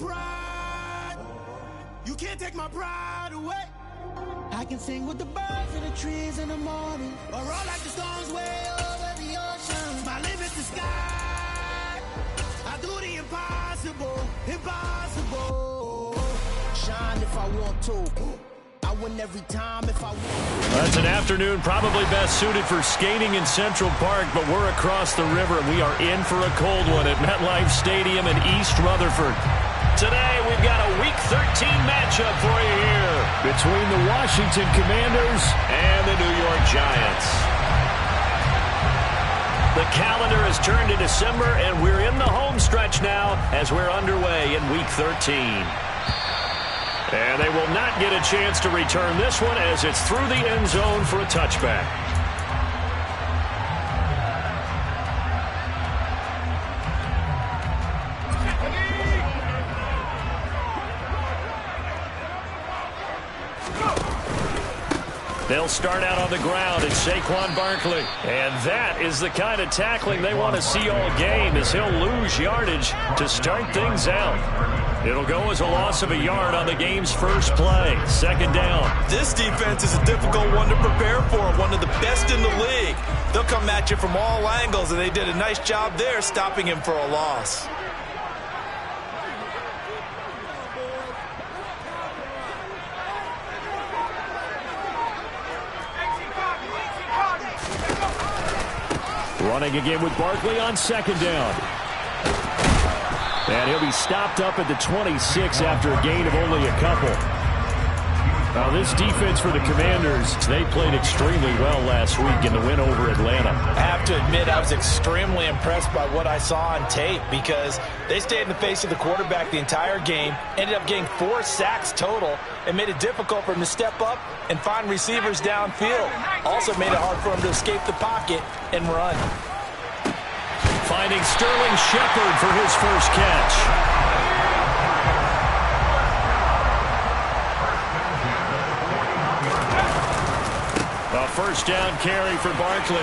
pride. You can't take my pride away. I can sing with the birds and the trees in the morning, or roll like the storms way over the ocean. My limit's the sky. I do the impossible, impossible. Shine if I want to. I win every time if I want. That's an afternoon probably best suited for skating in Central Park, but we're across the river and we are in for a cold one at MetLife Stadium in East Rutherford. Today, we've got a Week 13 matchup for you here between the Washington Commanders and the New York Giants. The calendar has turned to December, and we're in the home stretch now as we're underway in Week 13. And they will not get a chance to return this one as it's through the end zone for a touchback. They'll start out on the ground. It's Saquon Barkley. And that is the kind of tackling they want to see all game, as he'll lose yardage to start things out. It'll go as a loss of a yard on the game's first play. Second down. This defense is a difficult one to prepare for, one of the best in the league. They'll come at you from all angles, and they did a nice job there stopping him for a loss. Running again with Barkley on second down. And he'll be stopped up at the 26 after a gain of only a couple. Now this defense for the Commanders, they played extremely well last week in the win over Atlanta. I have to admit, I was extremely impressed by what I saw on tape, because they stayed in the face of the quarterback the entire game, ended up getting 4 sacks total, and made it difficult for him to step up and find receivers downfield. Also made it hard for him to escape the pocket and run. Finding Sterling Shepard for his first catch. A first down carry for Barkley.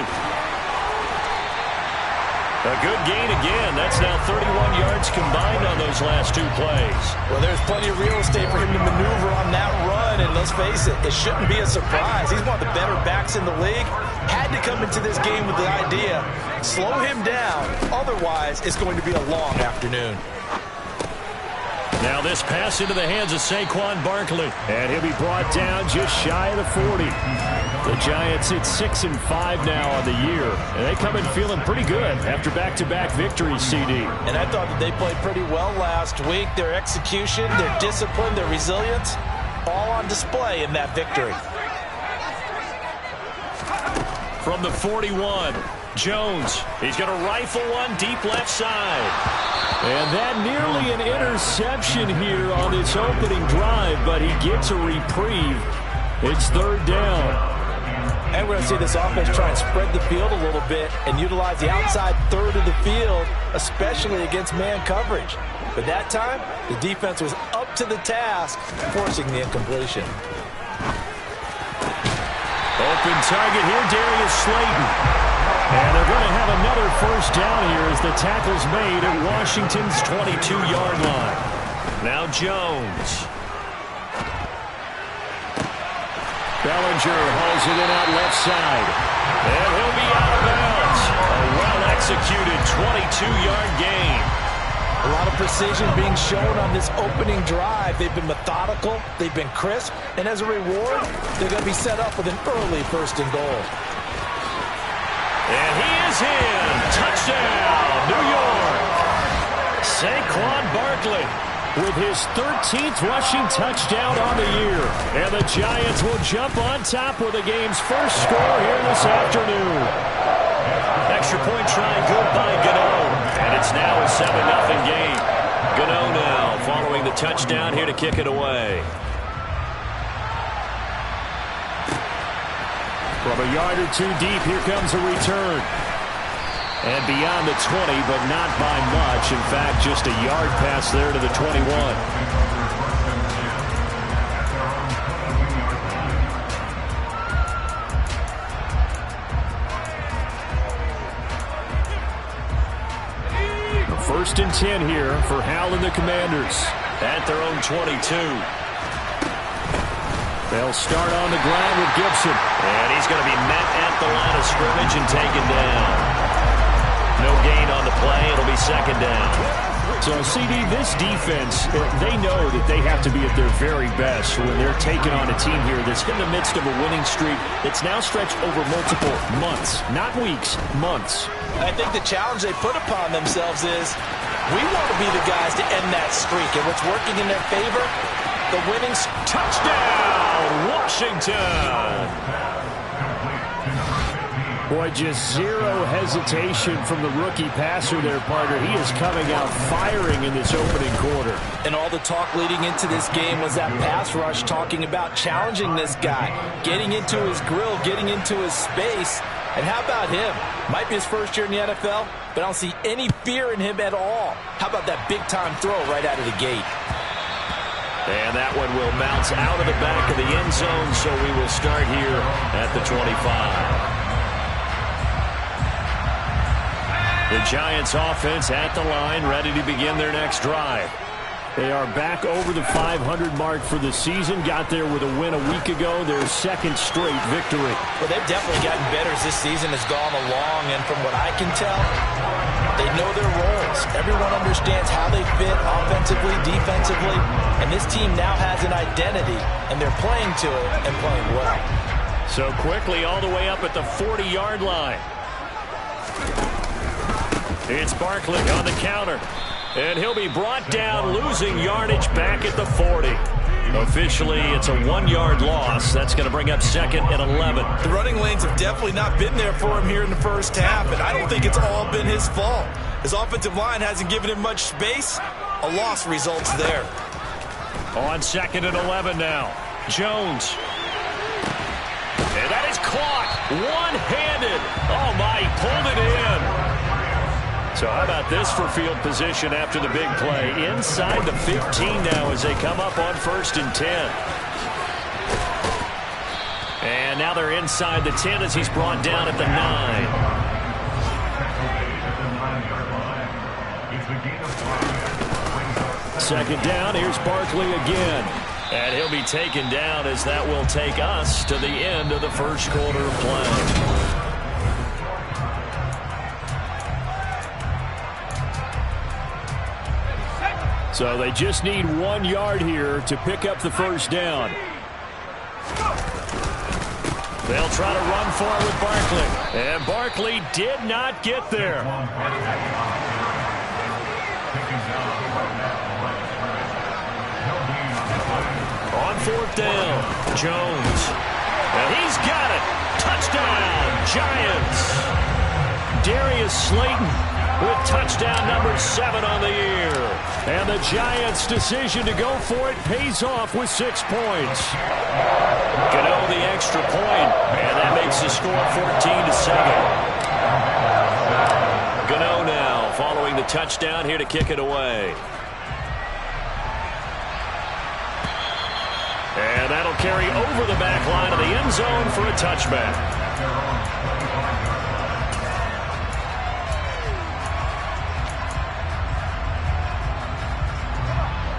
A good gain again. That's now 31 yards combined on those last 2 plays. Well, there's plenty of real estate for him to maneuver on that run, and let's face it, it shouldn't be a surprise. He's one of the better backs in the league. Had to come into this game with the idea, slow him down, otherwise it's going to be a long afternoon. Now this pass into the hands of Saquon Barkley, and he'll be brought down just shy of the 40. The Giants hit 6-5 now on the year, and they come in feeling pretty good after back-to-back victories, CD. And I thought that they played pretty well last week. Their execution, their discipline, their resilience, all on display in that victory. From the 41, Jones. He's going to rifle one deep left side. And that nearly an interception here on this opening drive, but he gets a reprieve. It's third down. And we're going to see this offense try and spread the field a little bit and utilize the outside third of the field, especially against man coverage. But that time, the defense was up to the task, forcing the incompletion. Open target here, Darius Slayton. And they're going to have another first down here as the tackle's made at Washington's 22-yard line. Now Jones. Bellinger hauls it in out left side. And he'll be out of bounds. A well-executed 22-yard gain. A lot of precision being shown on this opening drive. They've been methodical, they've been crisp, and as a reward, they're going to be set up with an early first and goal. And he is in. Touchdown, New York. Saquon Barkley with his 13th rushing touchdown on the year. And the Giants will jump on top with the game's first score here this afternoon. Extra point try good by Gano. And it's now a 7-0 game. Gano now following the touchdown here to kick it away. From a yard or two deep, here comes a return. And beyond the 20, but not by much. In fact, just a yard pass there to the 21. First and 10 here for Howell and the Commanders at their own 22. They'll start on the ground with Gibson. And he's going to be met at the line of scrimmage and taken down. No gain on the play. It'll be second down. So, CD, this defense, they know that they have to be at their very best when they're taking on a team here that's in the midst of a winning streak that's now stretched over multiple months, not weeks, months. I think the challenge they put upon themselves is we want to be the guys to end that streak. And what's working in their favor, the winning touchdown, Washington. Boy, just zero hesitation from the rookie passer there, partner. He is coming out firing in this opening quarter. And all the talk leading into this game was that pass rush, talking about challenging this guy, getting into his grill, getting into his space. And how about him? Might be his first year in the NFL, but I don't see any fear in him at all. How about that big-time throw right out of the gate? And that one will bounce out of the back of the end zone, so we will start here at the 25. The Giants offense at the line, ready to begin their next drive. They are back over the 500 mark for the season. Got there with a win a week ago, their second straight victory. Well, they've definitely gotten better as this season has gone along, and from what I can tell, they know their roles. Everyone understands how they fit offensively, defensively, and this team now has an identity, and they're playing to it and playing well. So quickly all the way up at the 40-yard line. It's Barkley on the counter. And he'll be brought down, losing yardage back at the 40. Officially, it's a 1-yard loss. That's going to bring up second and 11. The running lanes have definitely not been there for him here in the first half, and I don't think it's all been his fault. His offensive line hasn't given him much space. A loss results there. On second and 11 now. Jones. And that is caught. One-handed. Oh, my, he pulled it in. So how about this for field position after the big play? Inside the 15 now as they come up on first and 10. And now they're inside the 10 as he's brought down at the 9. Second down, here's Barkley again. And he'll be taken down as that will take us to the end of the first quarter of play. So they just need 1 yard here to pick up the first down. They'll try to run for it with Barkley. And Barkley did not get there. On fourth down, Jones. And he's got it. Touchdown, Giants. Darius Slayton with touchdown number 7 on the year. And the Giants' decision to go for it pays off with 6 points. Gano the extra point, and that makes the score 14-7. Gano now following the touchdown here to kick it away. And that'll carry over the back line of the end zone for a touchback.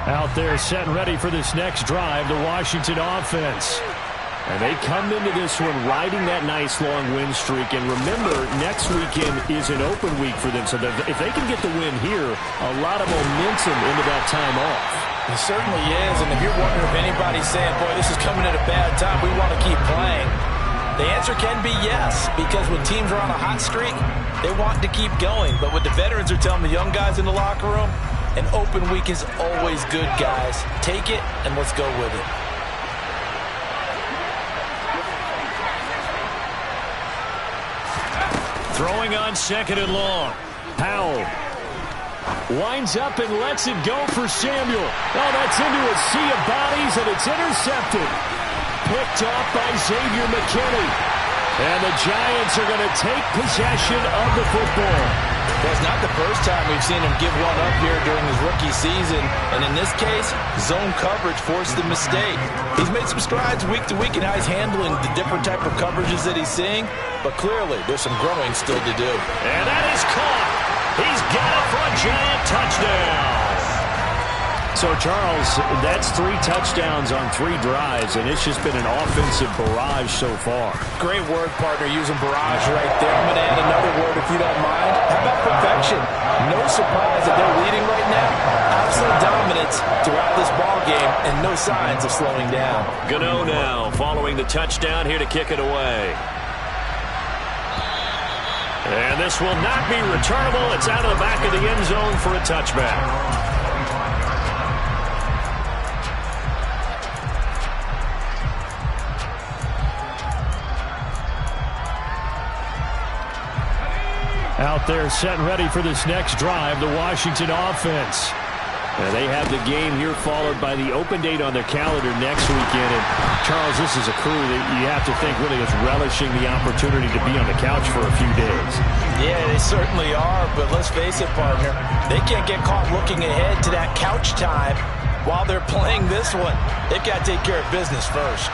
Out there set and ready for this next drive, the Washington offense. And they come into this one riding that nice long win streak. And remember, next weekend is an open week for them. So if they can get the win here, a lot of momentum into that time off. It certainly is. And if you're wondering if anybody's saying, boy, this is coming at a bad time, we want to keep playing, the answer can be yes. Because when teams are on a hot streak, they want to keep going. But what the veterans are telling the young guys in the locker room, an open week is always good, guys. Take it, and let's go with it. Throwing on second and long. Howell winds up and lets it go for Samuel. Oh, that's into a sea of bodies, and it's intercepted. Picked off by Xavier McKinney. And the Giants are going to take possession of the football. Well, it's not the first time we've seen him give one up here during his rookie season. And in this case, zone coverage forced the mistake. He's made some strides week to week in how he's handling the different type of coverages that he's seeing. But clearly, there's some growing still to do. And that is caught. He's got it for a giant touchdown. So, Charles, that's 3 touchdowns on 3 drives, and it's just been an offensive barrage so far. Great word, partner, using barrage right there. I'm going to add another word, if you don't mind. How about perfection? No surprise that they're leading right now. Absolute dominance throughout this ball game, and no signs of slowing down. Gano now following the touchdown here to kick it away. And this will not be returnable. It's out of the back of the end zone for a touchback. Out there set and ready for this next drive, the Washington offense. And they have the game here followed by the open date on their calendar next weekend. And, Charles, this is a crew that you have to think really is relishing the opportunity to be on the couch for a few days. Yeah, they certainly are, but let's face it, partner. They can't get caught looking ahead to that couch time while they're playing this one. They've got to take care of business first.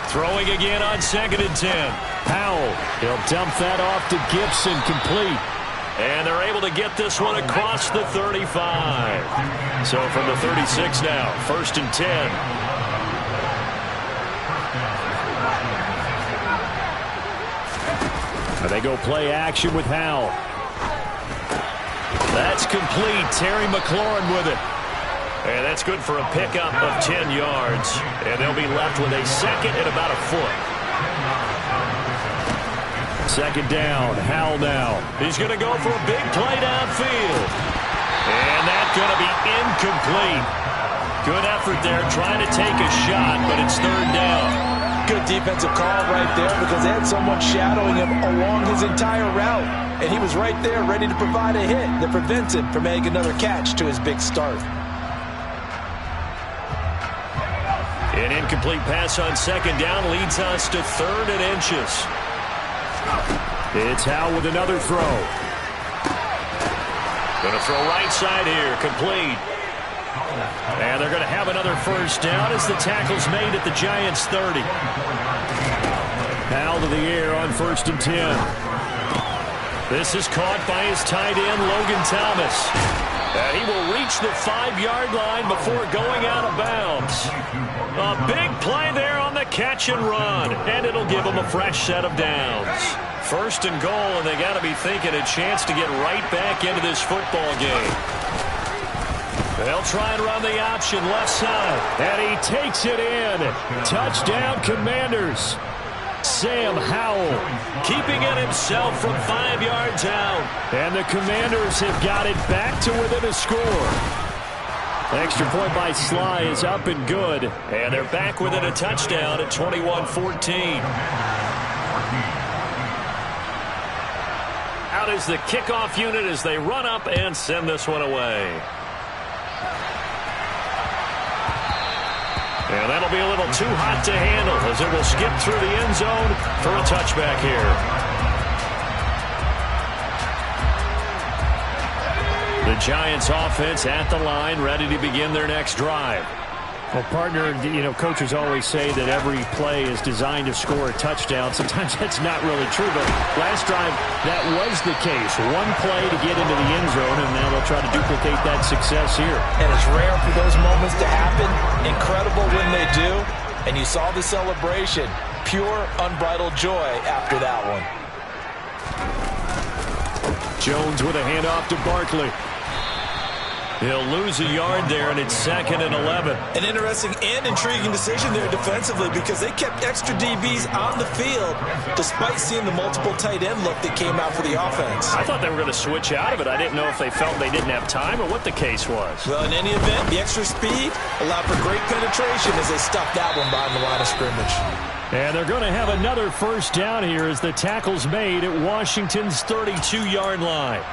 Throwing again on 2nd and 10. Howell, he'll dump that off to Gibson, complete. And they're able to get this one across the 35. So from the 36 now, 1st and 10. They go play action with Howell. That's complete. Terry McLaurin with it. And that's good for a pickup of 10 yards. And they'll be left with a second and about a foot. 2nd down. Howell now. He's going to go for a big play downfield. And that's going to be incomplete. Good effort there trying to take a shot, but it's 3rd down. Good defensive call right there because they had someone shadowing him along his entire route. And he was right there ready to provide a hit that prevents him from making another catch to his big start. An incomplete pass on 2nd down leads us to 3rd and inches. It's Howell with another throw. Going to throw right side here, complete. And they're going to have another 1st down as the tackle's made at the Giants' 30. Howell to the air on 1st and 10. This is caught by his tight end, Logan Thomas. And he will reach the 5-yard line before going out of bounds. A big play there on the catch and run. And it'll give him a fresh set of downs. 1st and goal, and they got to be thinking a chance to get right back into this football game. They'll try and run the option left side. And he takes it in. Touchdown, Commanders. Sam Howell keeping it himself from 5 yards out. And the Commanders have got it back to within a score. Extra point by Sly is up and good. And they're back within a touchdown at 21-14. Out is the kickoff unit as they run up and send this one away. And that'll be a little too hot to handle as it will skip through the end zone for a touchback here. The Giants offense at the line, ready to begin their next drive. Well, partner, you know, coaches always say that every play is designed to score a touchdown. Sometimes that's not really true, but last drive, that was the case. One play to get into the end zone, and now they'll try to duplicate that success here. And it's rare for those moments to happen. Incredible when they do. And you saw the celebration. Pure, unbridled joy after that one. Jones with a handoff to Barkley. He'll lose a yard there, and it's 2nd and 11. An interesting and intriguing decision there defensively because they kept extra DBs on the field despite seeing the multiple tight end look that came out for the offense. I thought they were going to switch out of it. I didn't know if they felt they didn't have time or what the case was. Well, in any event, the extra speed allowed for great penetration as they stuffed that one behind the line of scrimmage. And they're going to have another 1st down here as the tackle's made at Washington's 32-yard line.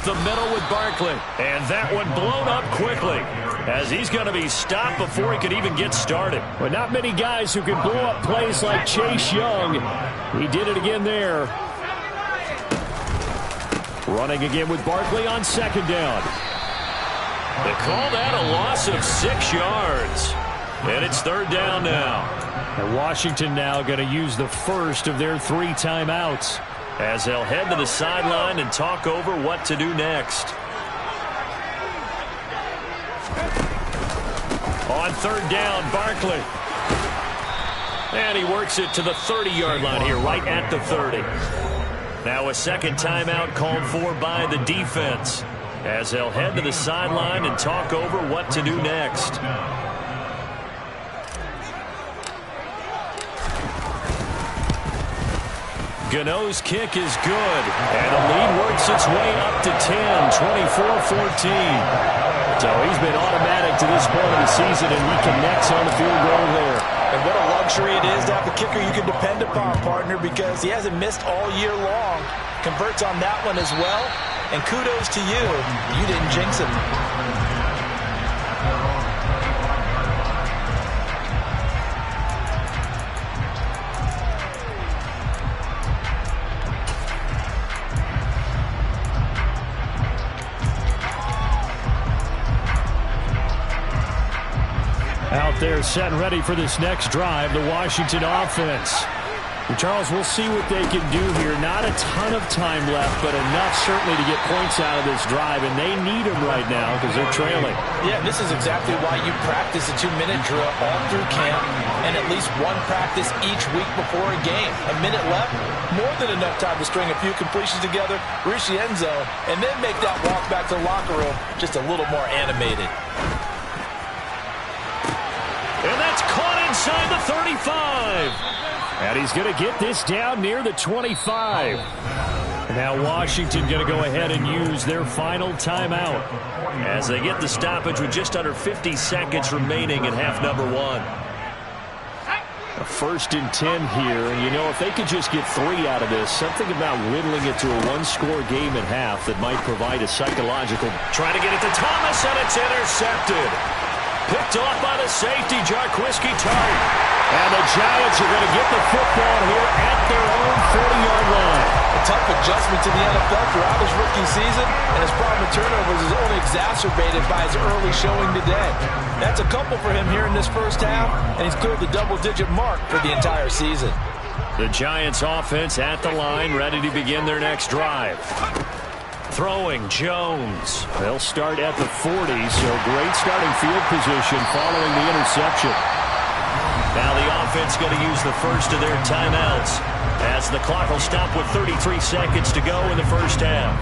the middle with Barkley. And that one blown up quickly, as he's going to be stopped before he could even get started. But not many guys who can blow up plays like Chase Young. He did it again there. Running again with Barkley on second down. They call that a loss of 6 yards. And it's third down now. And Washington now going to use the first of their 3 timeouts, as they'll head to the sideline and talk over what to do next. On third down, Barkley. And he works it to the 30-yard line here, right at the 30. Now a second timeout called for by the defense, as they'll head to the sideline and talk over what to do next. Gano's kick is good, and the lead works its way up to 10, 24-14. So he's been automatic to this point of the season, and he connects on the field goal there. And what a luxury it is to have a kicker you can depend upon, partner, because he hasn't missed all year long. Converts on that one as well, and kudos to you. You didn't jinx him. Out there set and ready for this next drive, the Washington offense. And Charles, we'll see what they can do here. Not a ton of time left, but enough certainly to get points out of this drive, and they need them right now because they're trailing. Yeah, this is exactly why you practice a 2-minute drill all through camp and at least one practice each week before a game. A minute left, more than enough time to string a few completions together, reach the end zone, and then make that walk back to the locker room just a little more animated. And that's caught inside the 35. And he's going to get this down near the 25. Now Washington going to go ahead and use their final timeout, as they get the stoppage with just under 50 seconds remaining in half number 1. A 1st and 10 here, and you know, if they could just get 3 out of this, something about whittling it to a 1-score game at half that might provide a psychological. Trying to get it to Thomas, and it's intercepted. Picked off by the safety, Jarquiski Tartt. And the Giants are going to get the football here at their own 40-yard line. A tough adjustment to the NFL throughout his rookie season, and his problem with turnovers is only exacerbated by his early showing today. That's a couple for him here in this first half, and he's cleared the double-digit mark for the entire season. The Giants offense at the line, ready to begin their next drive. Throwing, Jones. They'll start at the 40, so great starting field position following the interception. Now the offense going to use the first of their timeouts, as the clock will stop with 33 seconds to go in the first half.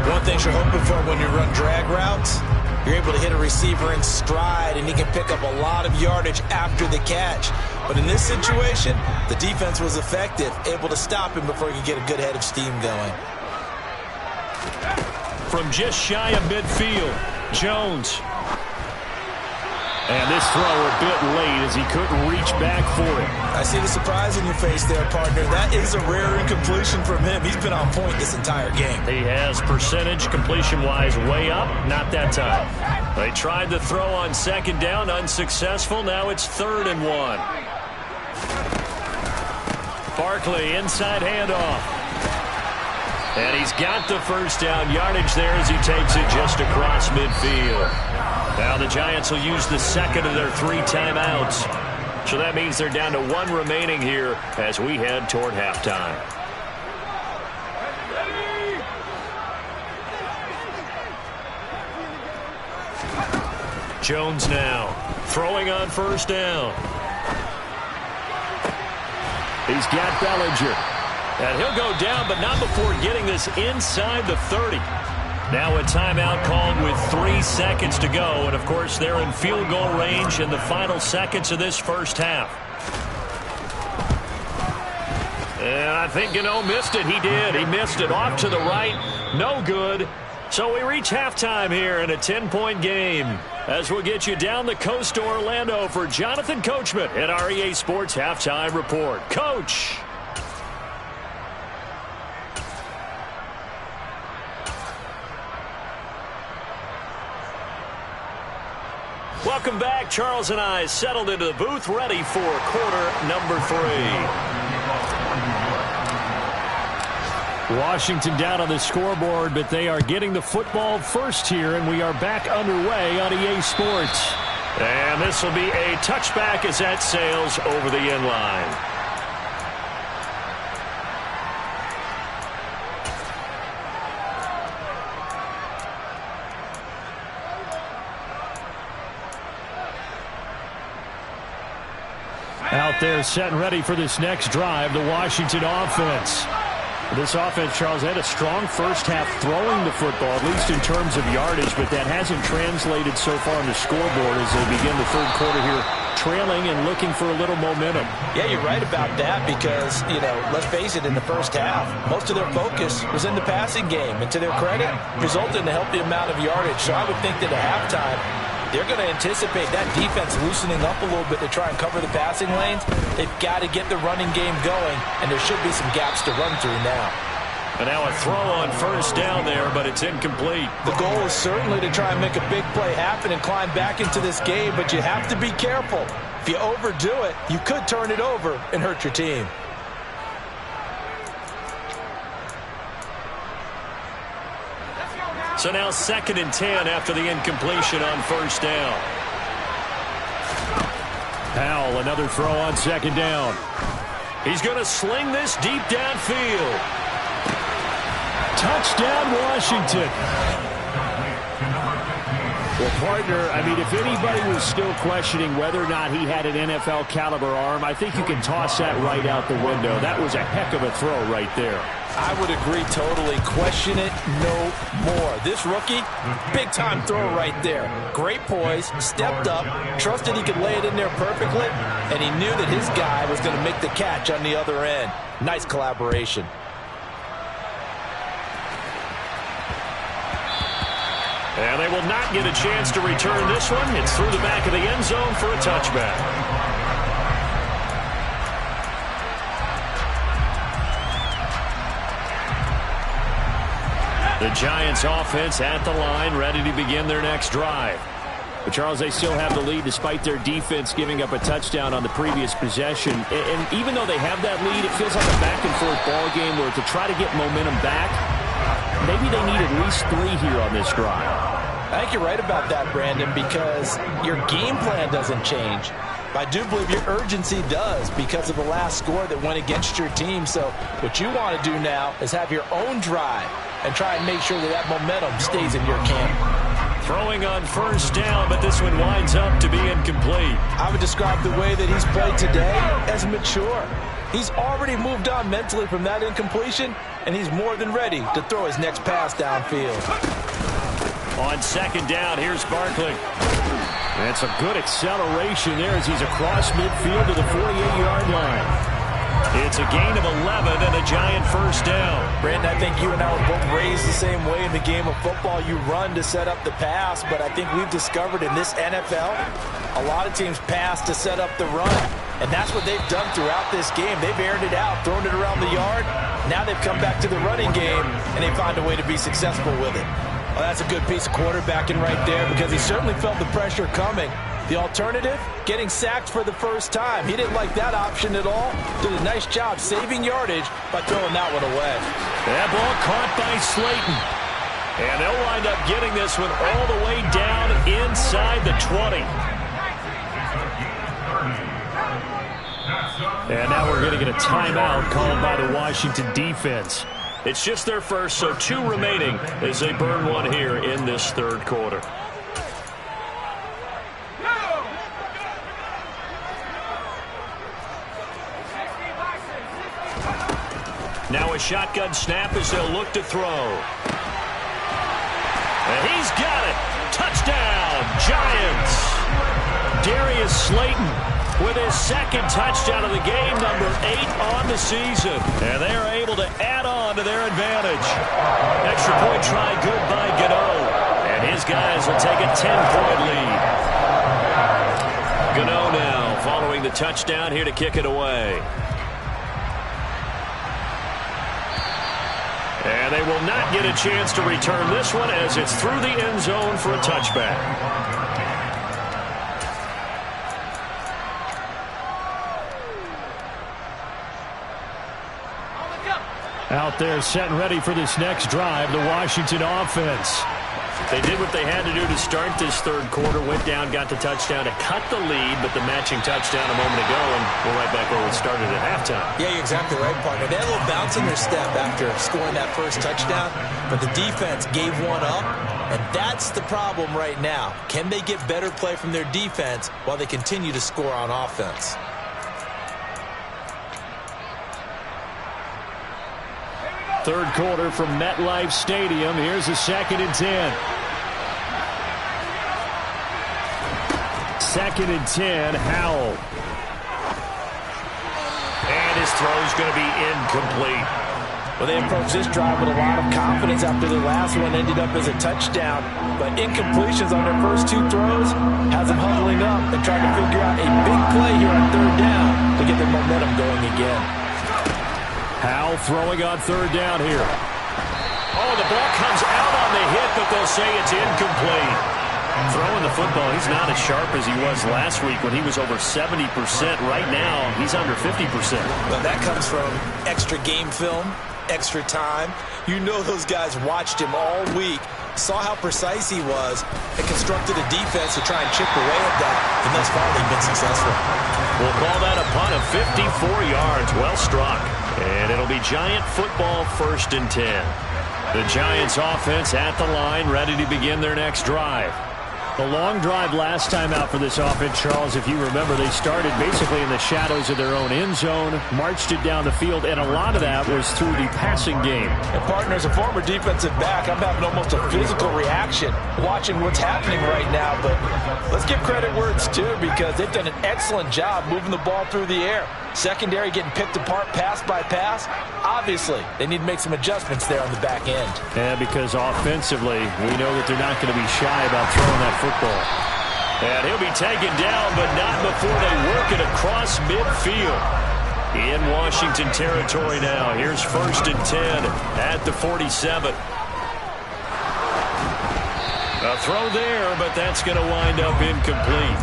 One thing you're hoping for when you run drag routes, you're able to hit a receiver in stride, and he can pick up a lot of yardage after the catch. But in this situation, the defense was effective, able to stop him before he could get a good head of steam going. From just shy of midfield, Jones. And this throw a bit late as he couldn't reach back for it. I see the surprise in your face there, partner. That is a rare incompletion from him. He's been on point this entire game. He has percentage completion-wise way up. Not that time. They tried the throw on second down, unsuccessful. Now it's 3rd and 1. Barkley, inside handoff. And he's got the first down yardage there as he takes it just across midfield. Now the Giants will use the second of their 3 timeouts. So that means they're down to 1 remaining here as we head toward halftime. Jones now throwing on first down. He's got Bellinger. And he'll go down, but not before getting this inside the 30. Now a timeout called with 3 seconds to go. And, of course, they're in field goal range in the final seconds of this first half. And I think Gano missed it. He did. He missed it off to the right. No good. So we reach halftime here in a 10-point game, as we'll get you down the coast to Orlando for Jonathan Coachman at our EA Sports Halftime Report. Coach. Welcome back. Charles and I settled into the booth, ready for quarter number 3. Washington down on the scoreboard, but they are getting the football first here, and we are back underway on EA Sports. And this will be a touchback as that sails over the end line. Out there set and ready for this next drive, the Washington offense. This offense, Charles, had a strong first half throwing the football, at least in terms of yardage, but that hasn't translated so far on the scoreboard as they begin the third quarter here, trailing and looking for a little momentum. Yeah, you're right about that because, let's face it, in the first half, most of their focus was in the passing game, and to their credit, resulted in a healthy amount of yardage. So I would think that at halftime, they're going to anticipate that defense loosening up a little bit to try and cover the passing lanes. They've got to get the running game going, and there should be some gaps to run through now. And now a throw on first down there, but it's incomplete. The goal is certainly to try and make a big play happen and climb back into this game, but you have to be careful. If you overdo it, you could turn it over and hurt your team. So now 2nd and 10 after the incompletion on first down. Powell, another throw on 2nd down. He's going to sling this deep downfield. Touchdown, Washington. Well, partner, if anybody was still questioning whether or not he had an NFL caliber arm, I think you can toss that right out the window. That was a heck of a throw right there. I would agree totally. Question it no more. This rookie, big-time throw right there. Great poise, stepped up, trusted he could lay it in there perfectly, and he knew that his guy was going to make the catch on the other end. Nice collaboration. And they will not get a chance to return this one. It's through the back of the end zone for a touchback. The Giants offense at the line, ready to begin their next drive. But, Charles, they still have the lead despite their defense giving up a touchdown on the previous possession. And even though they have that lead, it feels like a back-and-forth ball game where to try to get momentum back, maybe they need at least 3 here on this drive. I think you're right about that, Brandon, because your game plan doesn't change. But I do believe your urgency does because of the last score that went against your team. So what you want to do now is have your own drive and try and make sure that momentum stays in your camp. Throwing on first down, but this one winds up to be incomplete. I would describe the way that he's played today as mature. He's already moved on mentally from that incompletion, and he's more than ready to throw his next pass downfield. On 2nd down, here's Barkley. That's a good acceleration there as he's across midfield to the 48-yard line. It's a gain of 11 and a Giant first down. Brandon, I think you and I were both raised the same way in the game of football. You run to set up the pass, but I think we've discovered in this NFL, a lot of teams pass to set up the run. And that's what they've done throughout this game. They've aired it out, thrown it around the yard. Now they've come back to the running game, and they find a way to be successful with it. Well, that's a good piece of quarterbacking right there because he certainly felt the pressure coming. The alternative, getting sacked for the first time. He didn't like that option at all. Did a nice job saving yardage by throwing that one away. That ball caught by Slayton. And they'll wind up getting this one all the way down inside the 20. And now we're going to get a timeout called by the Washington defense. It's just their first, so 2 remaining as they burn one here in this third quarter. Now a shotgun snap as they'll look to throw. And he's got it. Touchdown, Giants. Darius Slayton with his 2nd touchdown of the game, number 8 on the season. And they are able to add on to their advantage. Extra point try good by Gano. And his guys will take a 10-point lead. Gano now following the touchdown here to kick it away. And they will not get a chance to return this one as it's through the end zone for a touchback. Out there setting ready for this next drive, the Washington offense. They did what they had to do to start this third quarter, went down, got the touchdown to cut the lead, but the matching touchdown a moment ago, and we're right back where we started at halftime. Yeah, you're exactly right, partner. They had a little bounce in their step after scoring that first touchdown, but the defense gave one up, and that's the problem right now. Can they get better play from their defense while they continue to score on offense? Third quarter from MetLife Stadium. Here's a 2nd and 10. 2nd and 10, Howell. And his throw is going to be incomplete. Well, they approached this drive with a lot of confidence after their last one ended up as a touchdown. But incompletions on their first 2 throws has them huddling up and trying to figure out a big play here on 3rd down to get their momentum going again. Howell throwing on 3rd down here. Oh, the ball comes out on the hit, but they'll say it's incomplete. Throwing the football, he's not as sharp as he was last week when he was over 70%. Right now, he's under 50%. Well, that comes from extra game film, extra time. You know those guys watched him all week, saw how precise he was, and constructed a defense to try and chip away at that, and thus far they've been successful. We'll call that a punt of 54 yards. Well struck. And it'll be Giant football, 1st and 10. The Giants offense at the line, ready to begin their next drive. The long drive last time out for this offense, Charles, if you remember, they started basically in the shadows of their own end zone, marched it down the field, and a lot of that was through the passing game. And partner, as a former defensive back, I'm having almost a physical reaction watching what's happening right now. But let's give credit where it's due, because they've done an excellent job moving the ball through the air. Secondary getting picked apart pass by pass. Obviously, they need to make some adjustments there on the back end. Yeah, because offensively, we know that they're not going to be shy about throwing that football. And he'll be taken down, but not before they work it across midfield. In Washington territory now. Here's 1st and 10 at the 47. A throw there, but that's going to wind up incomplete.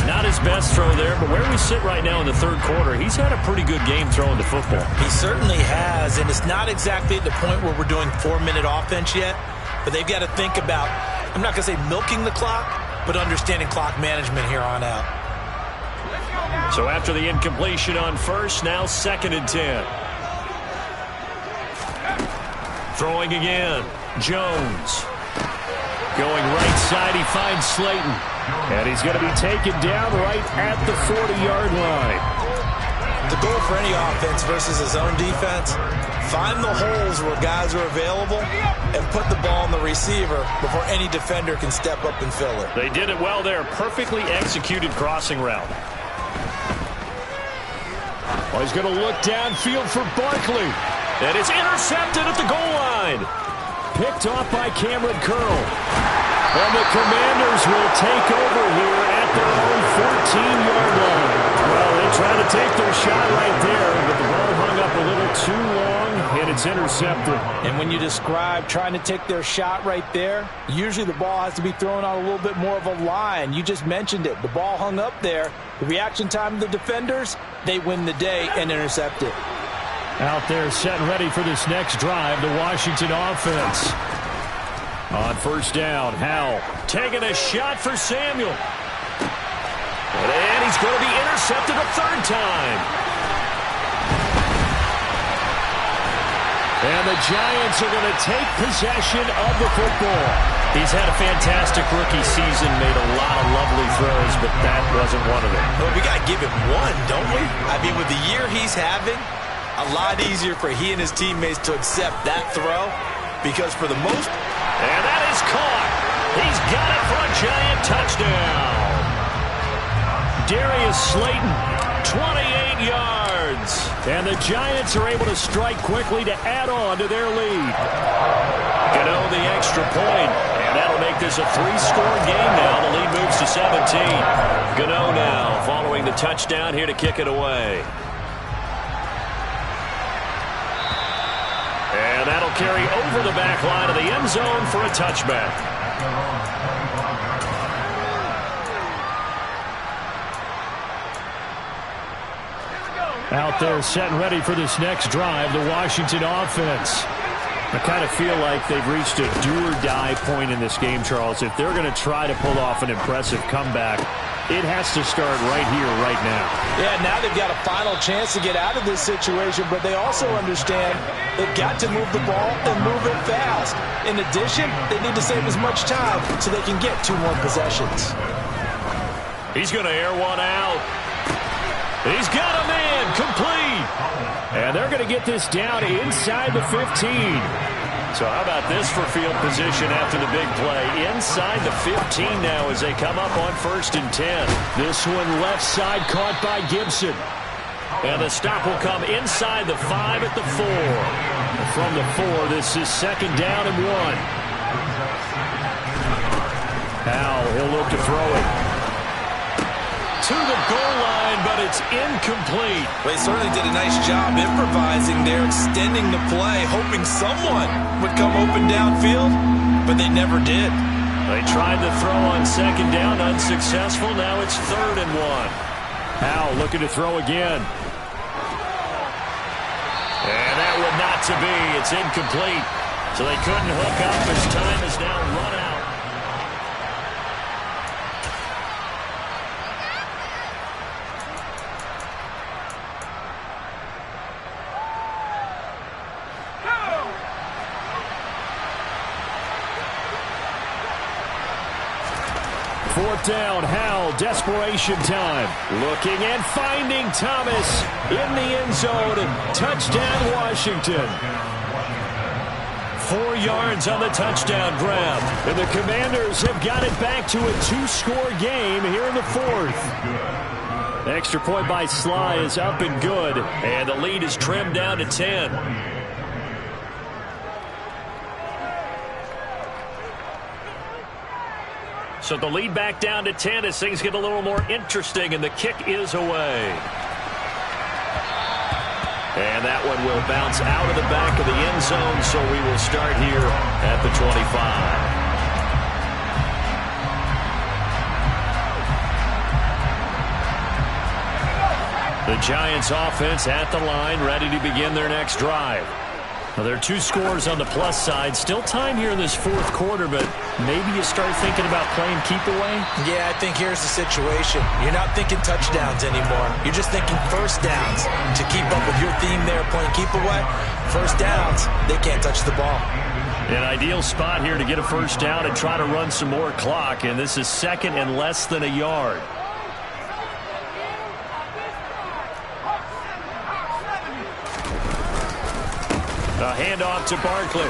Not his best throw there, but where we sit right now in the third quarter, he's had a pretty good game throwing the football. He certainly has, and it's not exactly at the point where we're doing 4-minute offense yet, but they've got to think about, I'm not going to say milking the clock, but understanding clock management here on out. So after the incompletion on 1st, now 2nd and 10. Throwing again, Jones. Going right side, he finds Slayton. And he's going to be taken down right at the 40-yard line. The goal for any offense versus his own defense, find the holes where guys are available and put the ball on the receiver before any defender can step up and fill it. They did it well there. Perfectly executed crossing route. Well, he's going to look downfield for Barkley. And it's intercepted at the goal line. Picked off by Cameron Curl. And the Commanders will take over here at their own 14-yard line. Well, they try to take their shot right there, but the ball hung up a little too long, and it's intercepted. And when you describe trying to take their shot right there, usually the ball has to be thrown on a little bit more of a line. You just mentioned it. The ball hung up there. The reaction time of the defenders, they win the day and intercept it. Out there set ready for this next drive, the Washington offense. On 1st down, Howell taking a shot for Samuel. And he's going to be intercepted a 3rd time. And the Giants are going to take possession of the football. He's had a fantastic rookie season, made a lot of lovely throws, but that wasn't one of them. Well, we got to give him one, don't we? I mean, with the year he's having, a lot easier for he and his teammates to accept that throw, because for the most... And that is caught. He's got it for a Giant touchdown. Darius Slayton, 28 yards. And the Giants are able to strike quickly to add on to their lead. Gano the extra point, and that'll make this a 3-score game now. The lead moves to 17. Gano now following the touchdown here to kick it away. And that'll carry over the back line of the end zone for a touchback. Out there set and ready for this next drive, the Washington offense. I kind of feel like they've reached a do-or-die point in this game, Charles. If they're going to try to pull off an impressive comeback, it has to start right here, right now. Yeah, now they've got a final chance to get out of this situation, but they also understand they've got to move the ball and move it fast. In addition, they need to save as much time so they can get 2 more possessions. He's going to air one out. He's got a man complete. And they're going to get this down inside the 15. So how about this for field position after the big play? Inside the 15 now as they come up on 1st and 10. This one left side caught by Gibson. And the stop will come inside the 5 at the 4. From the 4, this is 2nd down and 1. Howell, he'll look to throw it. To the goal line, but it's incomplete. They certainly did a nice job improvising there, extending the play, hoping someone would come open downfield, but they never did. They tried to throw on 2nd down, unsuccessful. Now it's 3rd and 1. Howell looking to throw again. And that would not to be. It's incomplete. So they couldn't hook up as time is now run out. Fourth down, Howell, desperation time. Looking and finding Thomas in the end zone. Touchdown, Washington. 4 yards on the touchdown grab. And the Commanders have got it back to a 2-score game here in the 4th. Extra point by Sly is up and good. And the lead is trimmed down to 10. So the lead back down to 10 as things get a little more interesting, and the kick is away. And that one will bounce out of the back of the end zone, so we will start here at the 25. The Giants offense at the line, ready to begin their next drive. Now, there are 2 scores on the plus side. Still time here in this 4th quarter, but maybe you start thinking about playing keep away? Yeah, I think here's the situation. You're not thinking touchdowns anymore. You're just thinking first downs. To keep up with your theme there, playing keep away, first downs, they can't touch the ball. An ideal spot here to get a first down and try to run some more clock, and this is 2nd and less than a yard. A handoff to Barkley.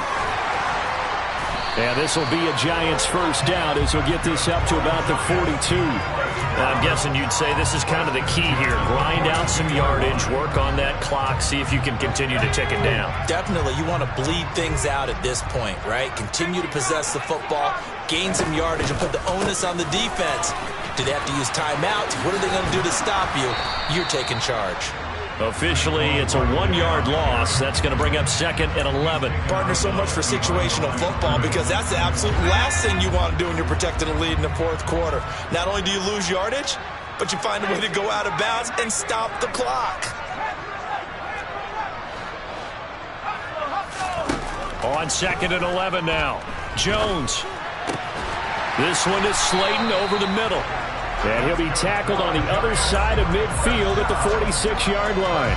And this will be a Giants first down as we'll get this up to about the 42. I'm guessing you'd say this is kind of the key here. Grind out some yardage, work on that clock, see if you can continue to tick it down. Definitely. You want to bleed things out at this point, right? Continue to possess the football, gain some yardage, and put the onus on the defense. Do they have to use timeouts? What are they going to do to stop you? You're taking charge. Officially, it's a 1-yard loss. That's going to bring up 2nd and 11. Partner, so much for situational football because that's the absolute last thing you want to do when you're protecting a lead in the 4th quarter. Not only do you lose yardage, but you find a way to go out of bounds and stop the clock. On 2nd and 11 now. Jones. This one is Slayton over the middle. And he'll be tackled on the other side of midfield at the 46-yard line.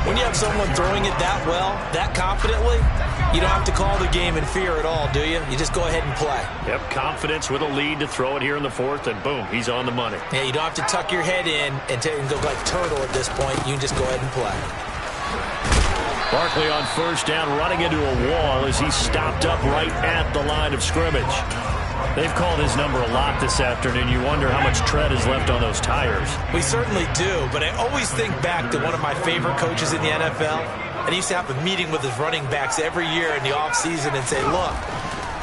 When you have someone throwing it that well, that confidently, you don't have to call the game in fear at all, do you? You just go ahead and play. Yep, confidence with a lead to throw it here in the 4th, and boom, he's on the money. Yeah, you don't have to tuck your head in and go like turtle at this point. You can just go ahead and play. Barkley on first down, running into a wall as he's stopped up right at the line of scrimmage. They've called his number a lot this afternoon. You wonder how much tread is left on those tires. We certainly do, but I always think back to one of my favorite coaches in the NFL. And he used to have a meeting with his running backs every year in the offseason and say, look,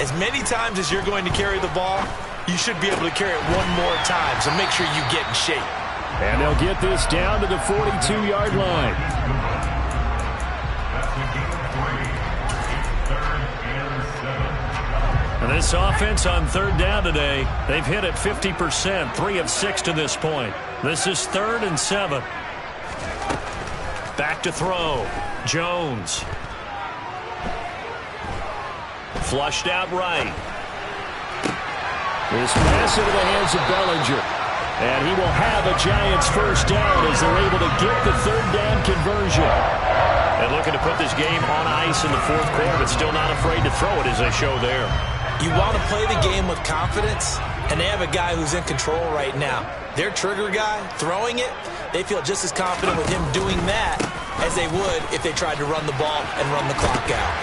as many times as you're going to carry the ball, you should be able to carry it one more time, so make sure you get in shape. And they'll get this down to the 42-yard line. And this offense on 3rd down today, they've hit it 50%, 3 of 6 to this point. This is 3rd and 7. Back to throw. Jones. Flushed out right. This pass into the hands of Bellinger. And he will have a Giants first down as they're able to get the third down conversion. And looking to put this game on ice in the fourth quarter, but still not afraid to throw it as they show there. You want to play the game with confidence, and they have a guy who's in control right now. Their trigger guy, throwing it, they feel just as confident with him doing that as they would if they tried to run the ball and run the clock out.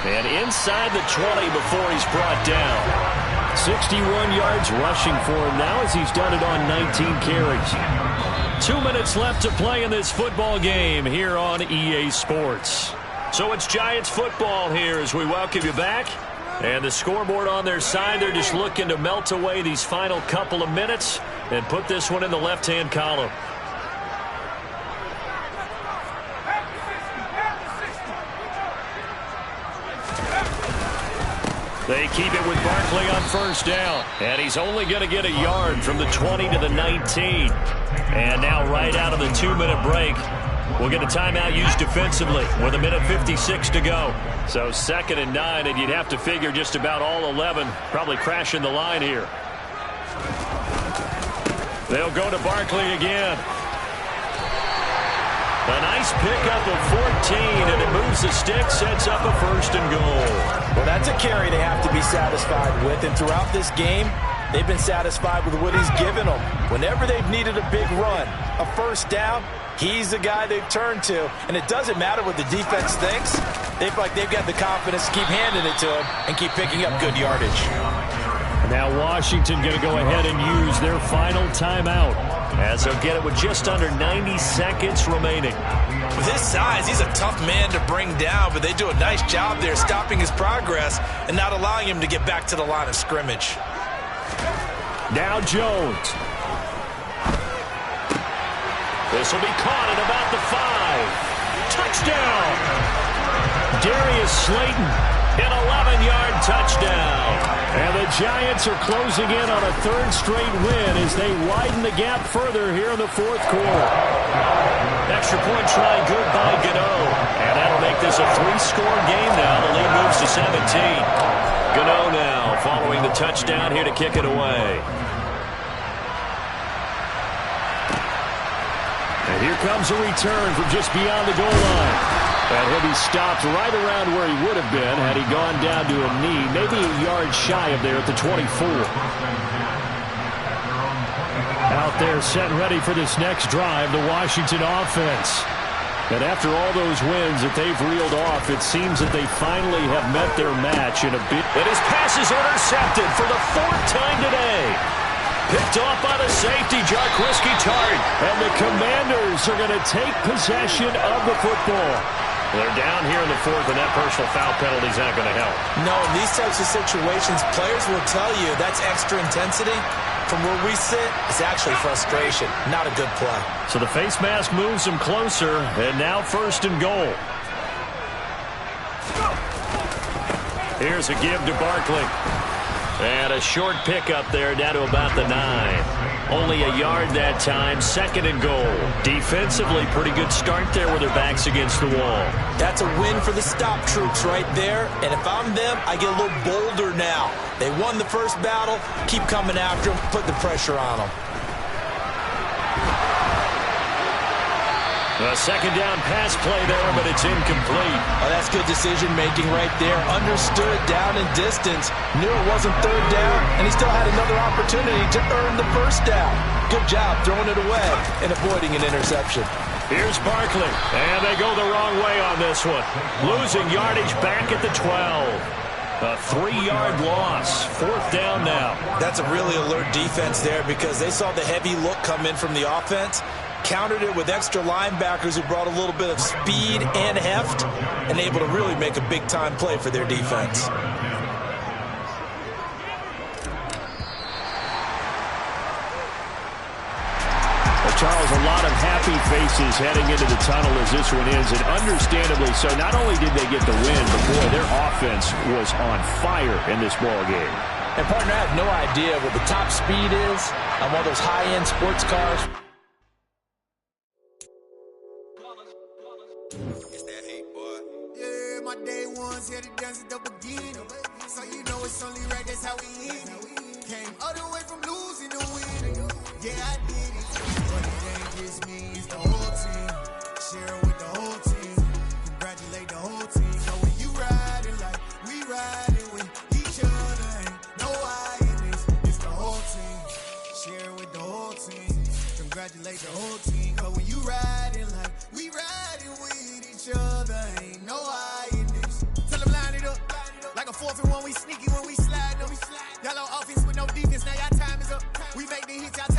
And inside the 20 before he's brought down. 61 yards rushing for him now as he's done it on 19 carries. 2 minutes left to play in this football game here on EA Sports. So it's Giants football here as we welcome you back. And the scoreboard on their side, they're just looking to melt away these final couple of minutes and put this one in the left-hand column. They keep it with Barkley on first down. And he's only going to get a yard from the 20 to the 19. And now right out of the 2-minute break, we'll get a timeout used defensively with 1:56 to go. So 2nd and 9, and you'd have to figure just about all 11 probably crashing the line here. They'll go to Barkley again. A nice pickup of 14, and it moves the stick, sets up a 1st and goal. Well, that's a carry they have to be satisfied with, and throughout this game, they've been satisfied with what he's given them. Whenever they've needed a big run, a first down, he's the guy they've turned to, and it doesn't matter what the defense thinks. They feel like they've got the confidence to keep handing it to him and keep picking up good yardage. Now Washington going to go ahead and use their final timeout as they'll get it with just under 90 seconds remaining. With his size, he's a tough man to bring down, but they do a nice job there stopping his progress and not allowing him to get back to the line of scrimmage. Now Jones. This will be caught at about the 5. Touchdown! Darius Slayton, an 11-yard touchdown. And the Giants are closing in on a 3rd straight win as they widen the gap further here in the 4th quarter. Extra point try good by Gano. And that'll make this a 3-score game now. The lead moves to 17. Gano now following the touchdown here to kick it away. And here comes a return from just beyond the goal line. And he'll be stopped right around where he would have been had he gone down to a knee, maybe a yard shy of there at the 24. Out there set ready for this next drive, the Washington offense. And after all those wins that they've reeled off, it seems that they finally have met their match in a bit. And his pass is intercepted for the 4th time today. Picked off by the safety, Jaquiski Tartt. And the Commanders are going to take possession of the football. They're down here in the 4th, and that personal foul penalty is not going to help. No, in these types of situations, players will tell you that's extra intensity. From where we sit, it's actually frustration, not a good play. So the face mask moves them closer, and now 1st and goal. Here's a give to Barkley. And a short pickup there down to about the 9. Only a yard that time, 2nd and goal. Defensively, pretty good start there with their backs against the wall. That's a win for the stop troops right there. And if I'm them, I get a little bolder now. They won the first battle. Keep coming after them. Put the pressure on them. A 2nd down pass play there, but it's incomplete. Oh, that's good decision-making right there. Understood down in distance. Knew it wasn't 3rd down, and he still had another opportunity to earn the 1st down. Good job throwing it away and avoiding an interception. Here's Barkley, and they go the wrong way on this one. Losing yardage back at the 12. A 3-yard loss. 4th down now. That's a really alert defense there because they saw the heavy look come in from the offense. Countered it with extra linebackers who brought a little bit of speed and heft and able to really make a big-time play for their defense. Well, Charles, a lot of happy faces heading into the tunnel as this one ends, and understandably so. Not only did they get the win, but boy, their offense was on fire in this ball game. And partner, I have no idea what the top speed is on one of those high-end sports cars. It's that hate, boy. Yeah, my day ones here to dance at the beginning. So you know it's only right, that's how we end it. Came all the way from losing to winning. Yeah, I did it. But it ain't just me, it's the whole team. Share it with the whole team. Congratulate the whole team. So when you riding like we riding with each other, ain't no I in this. It's the whole team. Share it with the whole team. Congratulate the whole team. Cause when you riding like we riding with each other, ain't no I in this. Tell them line it up. Like a 4th and 1, we sneaky when we slide them. Y'all on offense with no defense, now y'all time is up. We make the hits, y'all